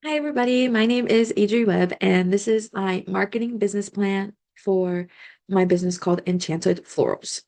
Hi, everybody. My name is Adri Webb, and this is my marketing business plan for my business called Enchanted Florals.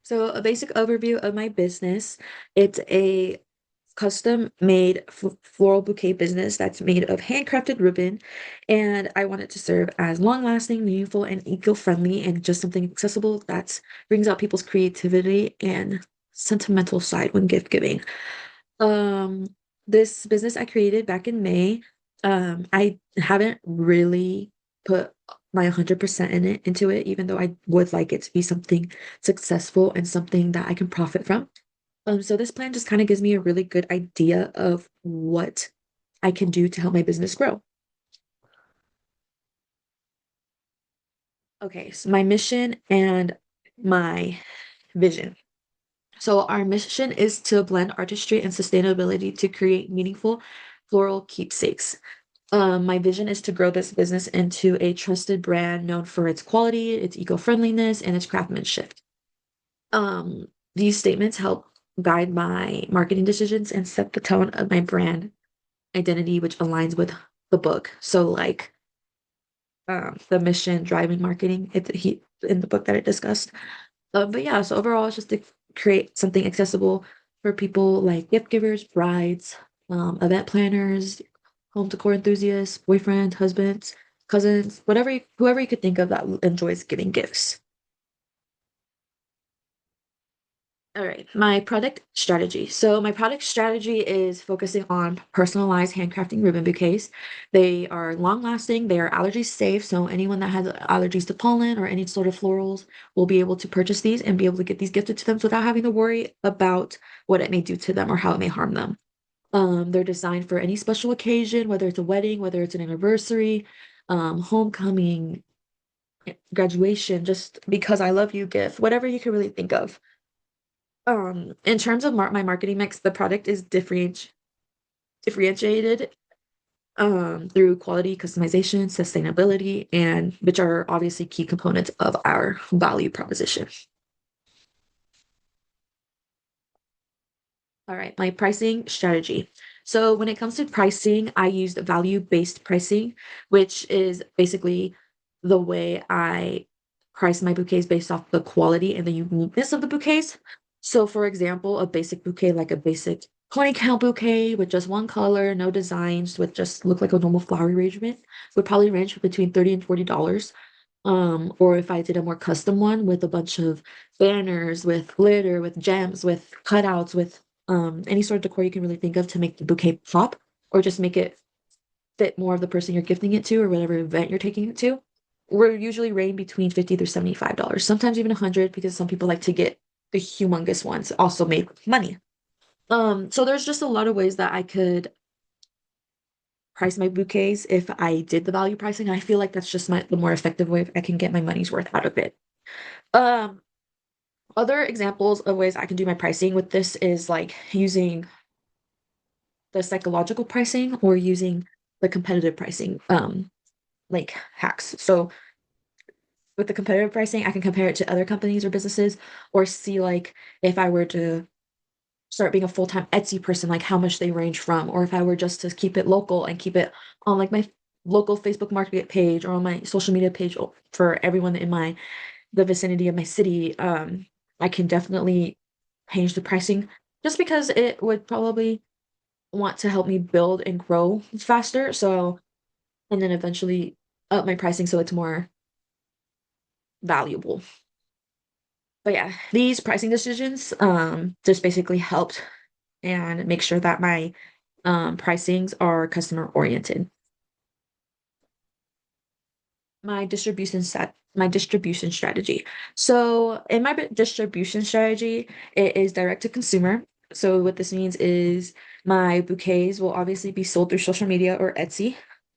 So, a basic overview of my business, it's a custom made floral bouquet business that's made of handcrafted ribbon, and I want it to serve as long-lasting, meaningful, and eco-friendly, and just something accessible that brings out people's creativity and sentimental side when gift giving. Um, this business I created back in May, I haven't really put my 100% into it, even though I would like it to be something successful and something that I can profit from. So this plan just kind of gives me a really good idea of what I can do to help my business grow. Okay, so my mission and my vision. So our mission is to blend artistry and sustainability to create meaningful floral keepsakes. My vision is to grow this business into a trusted brand known for its quality, its eco-friendliness, and its craftsmanship. These statements help guide my marketing decisions and set the tone of my brand identity, which aligns with the book. So, like the mission driving marketing, in the book that it discussed. But yeah, so overall, it's just to create something accessible for people like gift givers, brides, event planners, home decor enthusiasts, boyfriend, husbands, cousins, whoever you could think of that enjoys giving gifts. All right, my product strategy. So my product strategy is focusing on personalized handcrafting ribbon bouquets. They are long lasting, they are allergy safe, so anyone that has allergies to pollen or any sort of florals will be able to purchase these and be able to get these gifted to them without having to worry about what it may do to them or how it may harm them. They're designed for any special occasion, whether it's a wedding, whether it's an anniversary, homecoming, graduation, just because I love you gift, whatever you can really think of. In terms of my marketing mix, the product is differentiated through quality, customization, sustainability, and which are obviously key components of our value proposition. All right, my pricing strategy. So when it comes to pricing, I used value-based pricing, which is basically the way I price my bouquets based off the quality and the uniqueness of the bouquets. So for example, a basic bouquet, like a basic 20 count bouquet with just one color, no designs, with just look like a normal flower arrangement, would probably range between 30 and $40. Or if I did a more custom one with a bunch of banners, with glitter, with gems, with cutouts, with any sort of decor you can really think of to make the bouquet pop, or just make it fit more of the person you're gifting it to or whatever event you're taking it to. We're usually range between 50 to $75, sometimes even 100 because some people like to get the humongous ones also make money. So there's just a lot of ways that I could price my bouquets if I did the value pricing. I feel like that's just the more effective way I can get my money's worth out of it. Um, Other examples of ways I can do my pricing with this is like using the psychological pricing or using the competitive pricing, like hacks. So with the competitive pricing, I can compare it to other companies or businesses or see like if I were to start being a full-time Etsy person, like how much they range from, or if I were just to keep it local and keep it on like my local Facebook market page or on my social media page for everyone in the vicinity of my city, I can definitely change the pricing just because it would probably want to help me build and grow faster. So, and then eventually up my pricing so it's more valuable. But yeah, these pricing decisions just basically helped and make sure that my pricings are customer oriented. My distribution strategy. So in my distribution strategy, it is direct to consumer. So what this means is my bouquets will obviously be sold through social media or Etsy.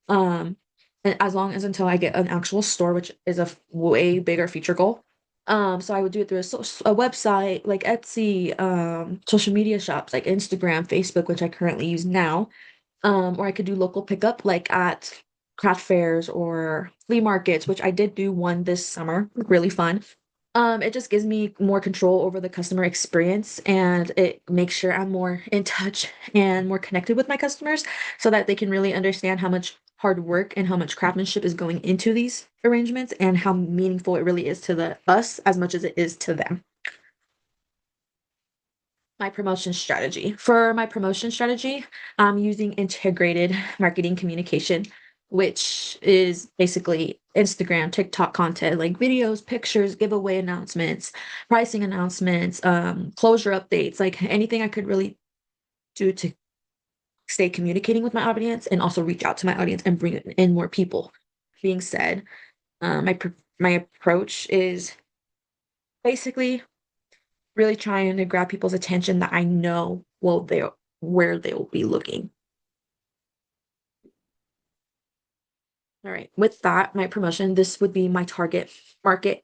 Um, and as long as until I get an actual store, which is a way bigger future goal. So I would do it through a website like Etsy, social media shops like Instagram, Facebook, which I currently use now. Or I could do local pickup like at craft fairs or flea markets, which I did do one this summer. Really fun. It just gives me more control over the customer experience and it makes sure I'm more in touch and more connected with my customers so that they can really understand how much hard work and how much craftsmanship is going into these arrangements and how meaningful it really is to the us as much as it is to them. My promotion strategy. For my promotion strategy, I'm using integrated marketing communication, which is basically Instagram, TikTok content, like videos, pictures, giveaway announcements, pricing announcements, closure updates, like anything I could really do to stay communicating with my audience and also reach out to my audience and bring in more people. Being said, my approach is basically really trying to grab people's attention that I know will they where they'll be looking. All right. With that, my promotion, this would be my target market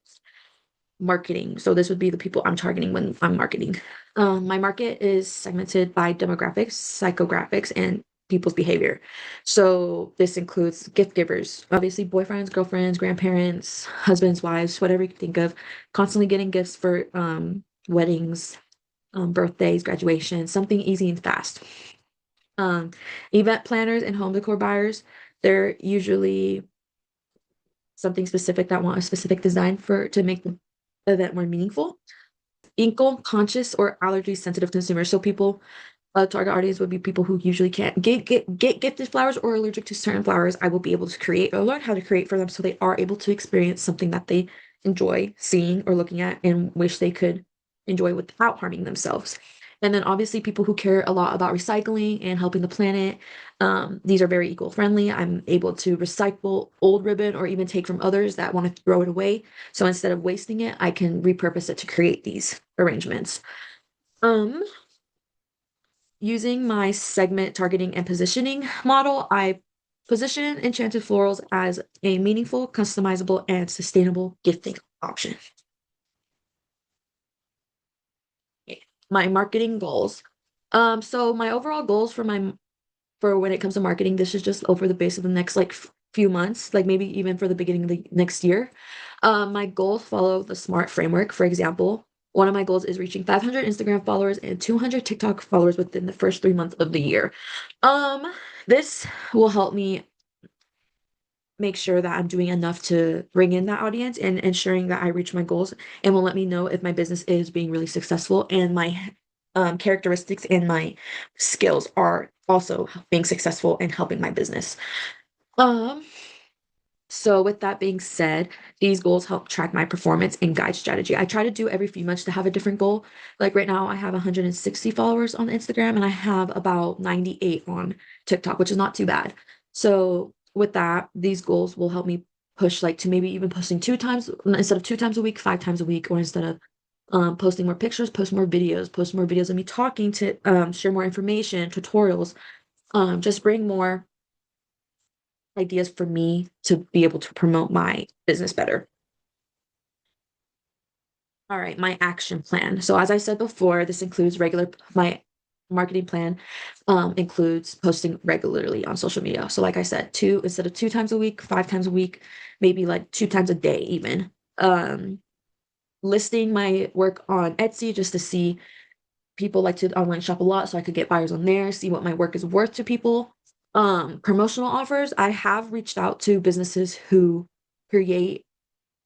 marketing. So this would be the people I'm targeting when I'm marketing. My market is segmented by demographics, psychographics, and people's behavior. So this includes gift givers, obviously boyfriends, girlfriends, grandparents, husbands, wives, whatever you can think of, constantly getting gifts for weddings, birthdays, graduation, something easy and fast. Um, Event planners and home decor buyers, they're usually something specific that want a specific design for to make the event more meaningful. Inkle conscious or allergy sensitive consumers. So people, target audience would be people who usually can't get gifted flowers or allergic to certain flowers. I will be able to create or learn how to create for them so they are able to experience something that they enjoy seeing or looking at and wish they could enjoy without harming themselves. And then obviously people who care a lot about recycling and helping the planet. These are very eco-friendly. I'm able to recycle old ribbon or even take from others that want to throw it away. So instead of wasting it, I can repurpose it to create these arrangements. Um, Using my segment targeting and positioning model, I position Enchanted Florals as a meaningful, customizable, and sustainable gifting option. My marketing goals. So my overall goals for when it comes to marketing, this is just over the base of the next like few months, like maybe even for the beginning of the next year. My goals follow the SMART framework. For example, one of my goals is reaching 500 Instagram followers and 200 TikTok followers within the first 3 months of the year. Um, this will help me make sure that I'm doing enough to bring in that audience and ensuring that I reach my goals and will let me know if my business is being really successful and my characteristics and my skills are also being successful and helping my business. Um, so with that being said, these goals help track my performance and guide strategy. I try to do every few months to have a different goal. Like right now, I have 160 followers on Instagram and I have about 98 on TikTok, which is not too bad. So with that, these goals will help me push like to maybe even posting two times instead of 2 times a week, 5 times a week, or instead of posting more pictures, post more videos of me talking to share more information, tutorials, just bring more ideas for me to be able to promote my business better. All right, my action plan. So as I said before, this includes regular my marketing plan includes posting regularly on social media. So like I said, two instead of 2 times a week, 5 times a week, maybe like 2 times a day even. Listing my work on Etsy just to see people like to online shop a lot, so I could get buyers on there, see what my work is worth to people. Promotional offers, I have reached out to businesses who create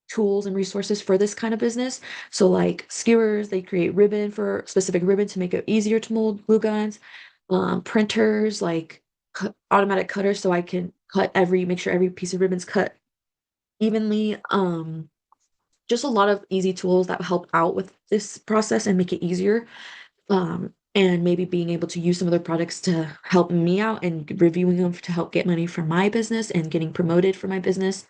tools and resources for this kind of business. So like skewers, they create ribbon for specific ribbon to make it easier to mold glue guns. Printers, like automatic cutters, so I can make sure every piece of ribbon's cut evenly. Just a lot of easy tools that help out with this process and make it easier. And maybe being able to use some of their products to help me out and reviewing them to help get money for my business and getting promoted for my business.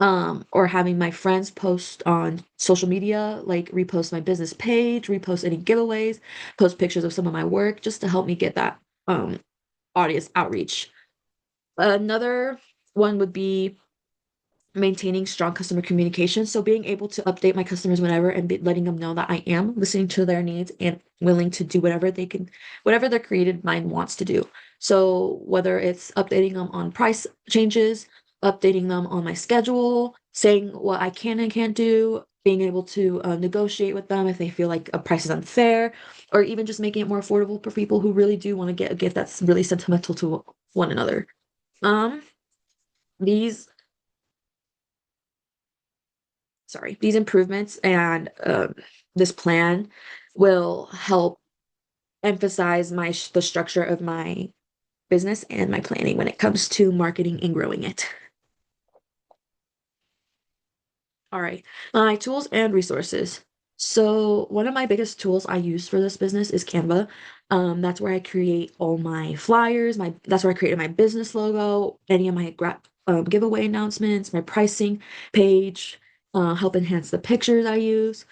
Or having my friends post on social media, like repost my business page, repost any giveaways, post pictures of some of my work just to help me get that audience outreach. Another one would be maintaining strong customer communication. So being able to update my customers whenever and letting them know that I am listening to their needs and willing to do whatever they can, whatever their creative mind wants to do. So whether it's updating them on price changes, updating them on my schedule, saying what I can and can't do, being able to negotiate with them if they feel like a price is unfair, or even just making it more affordable for people who really do want to get a gift that's really sentimental to one another. Um, these, these improvements and this plan will help emphasize the structure of my business and my planning when it comes to marketing and growing it. All right, my tools and resources. So one of my biggest tools I use for this business is Canva. That's where I create all my flyers. That's where I created my business logo, any of my giveaway announcements, my pricing page, help enhance the pictures I use.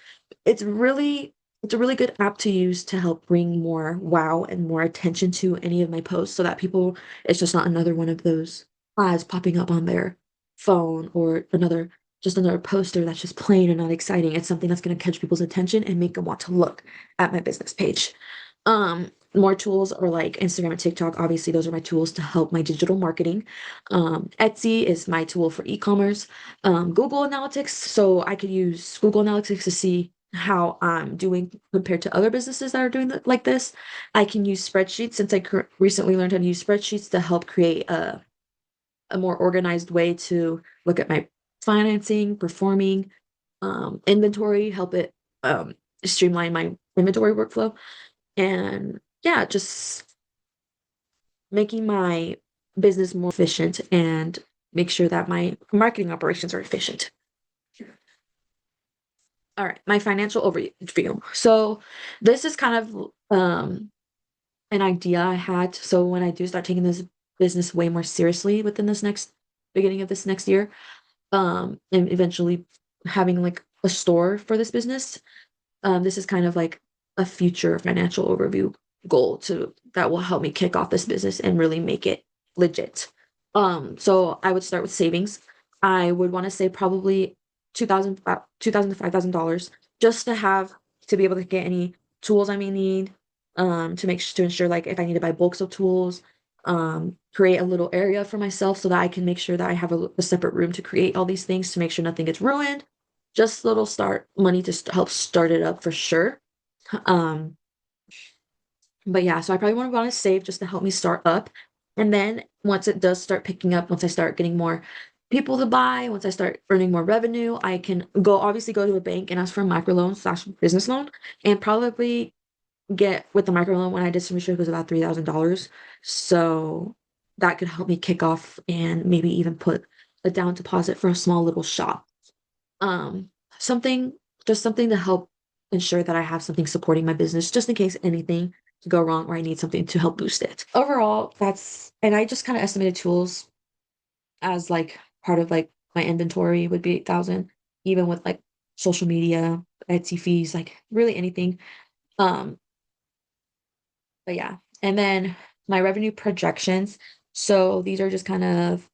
It's really it's a really good app to use to help bring more wow and more attention to any of my posts so that people, it's just not another one of those ads popping up on their phone or another poster that's just plain and not exciting. It's something that's going to catch people's attention and make them want to look at my business page. More tools are like Instagram and TikTok. Obviously, those are my tools to help my digital marketing. Etsy is my tool for e-commerce. Google Analytics, so I could use Google Analytics to see how I'm doing compared to other businesses that are doing like this. I can use spreadsheets since I recently learned how to use spreadsheets to help create a more organized way to look at my financing, performing, inventory, help it streamline my inventory workflow. And yeah, just making my business more efficient and make sure that my marketing operations are efficient. All right, my financial overview. So this is kind of an idea I had. So when I do start taking this business way more seriously within this next beginning of this next year, and eventually having like a store for this business, this is kind of like a future financial overview goal to that will help me kick off this business and really make it legit. So I would start with savings. I would want to save probably 2000 2000 to $5,000 just to have to be able to get any tools I may need, to ensure like if I need to buy bulks of tools, create a little area for myself so that I can make sure that I have a separate room to create all these things to make sure nothing gets ruined. Just little start money to help start it up for sure. Um, but yeah, so I probably want to save just to help me start up. And then once it does start picking up, once I start getting more people to buy, once I start earning more revenue, I can obviously go to a bank and ask for a microloan slash business loan and probably get with the microloan when I did some research was about $3,000. So that could help me kick off and maybe even put a down deposit for a small little shop. Um, something, just something to help ensure that I have something supporting my business just in case anything to go wrong or I need something to help boost it. Overall, and I just kind of estimated tools as like part of like my inventory would be 8,000, even with like social media, Etsy fees, like really anything. Um, but yeah. And then my revenue projections. So these are just kind of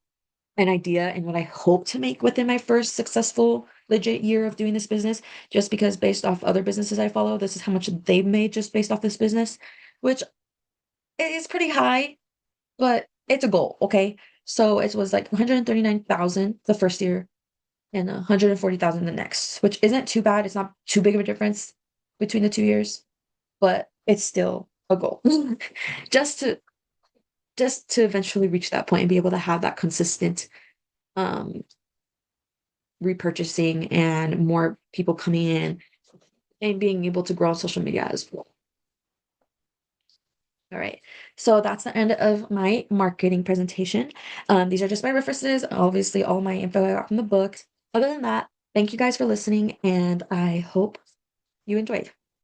an idea and what I hope to make within my first successful legit year of doing this business, just because based off other businesses I follow, this is how much they've made just based off this business, which is pretty high, but it's a goal, okay? So it was like 139,000 the first year and 140,000 the next, which isn't too bad. It's not too big of a difference between the 2 years, but it's still a goal. Just to eventually reach that point and be able to have that consistent um repurchasing and more people coming in and being able to grow on social media as well. All right. So that's the end of my marketing presentation. These are just my references. Obviously, all my info I got from the book. Other than that, thank you guys for listening, and I hope you enjoyed.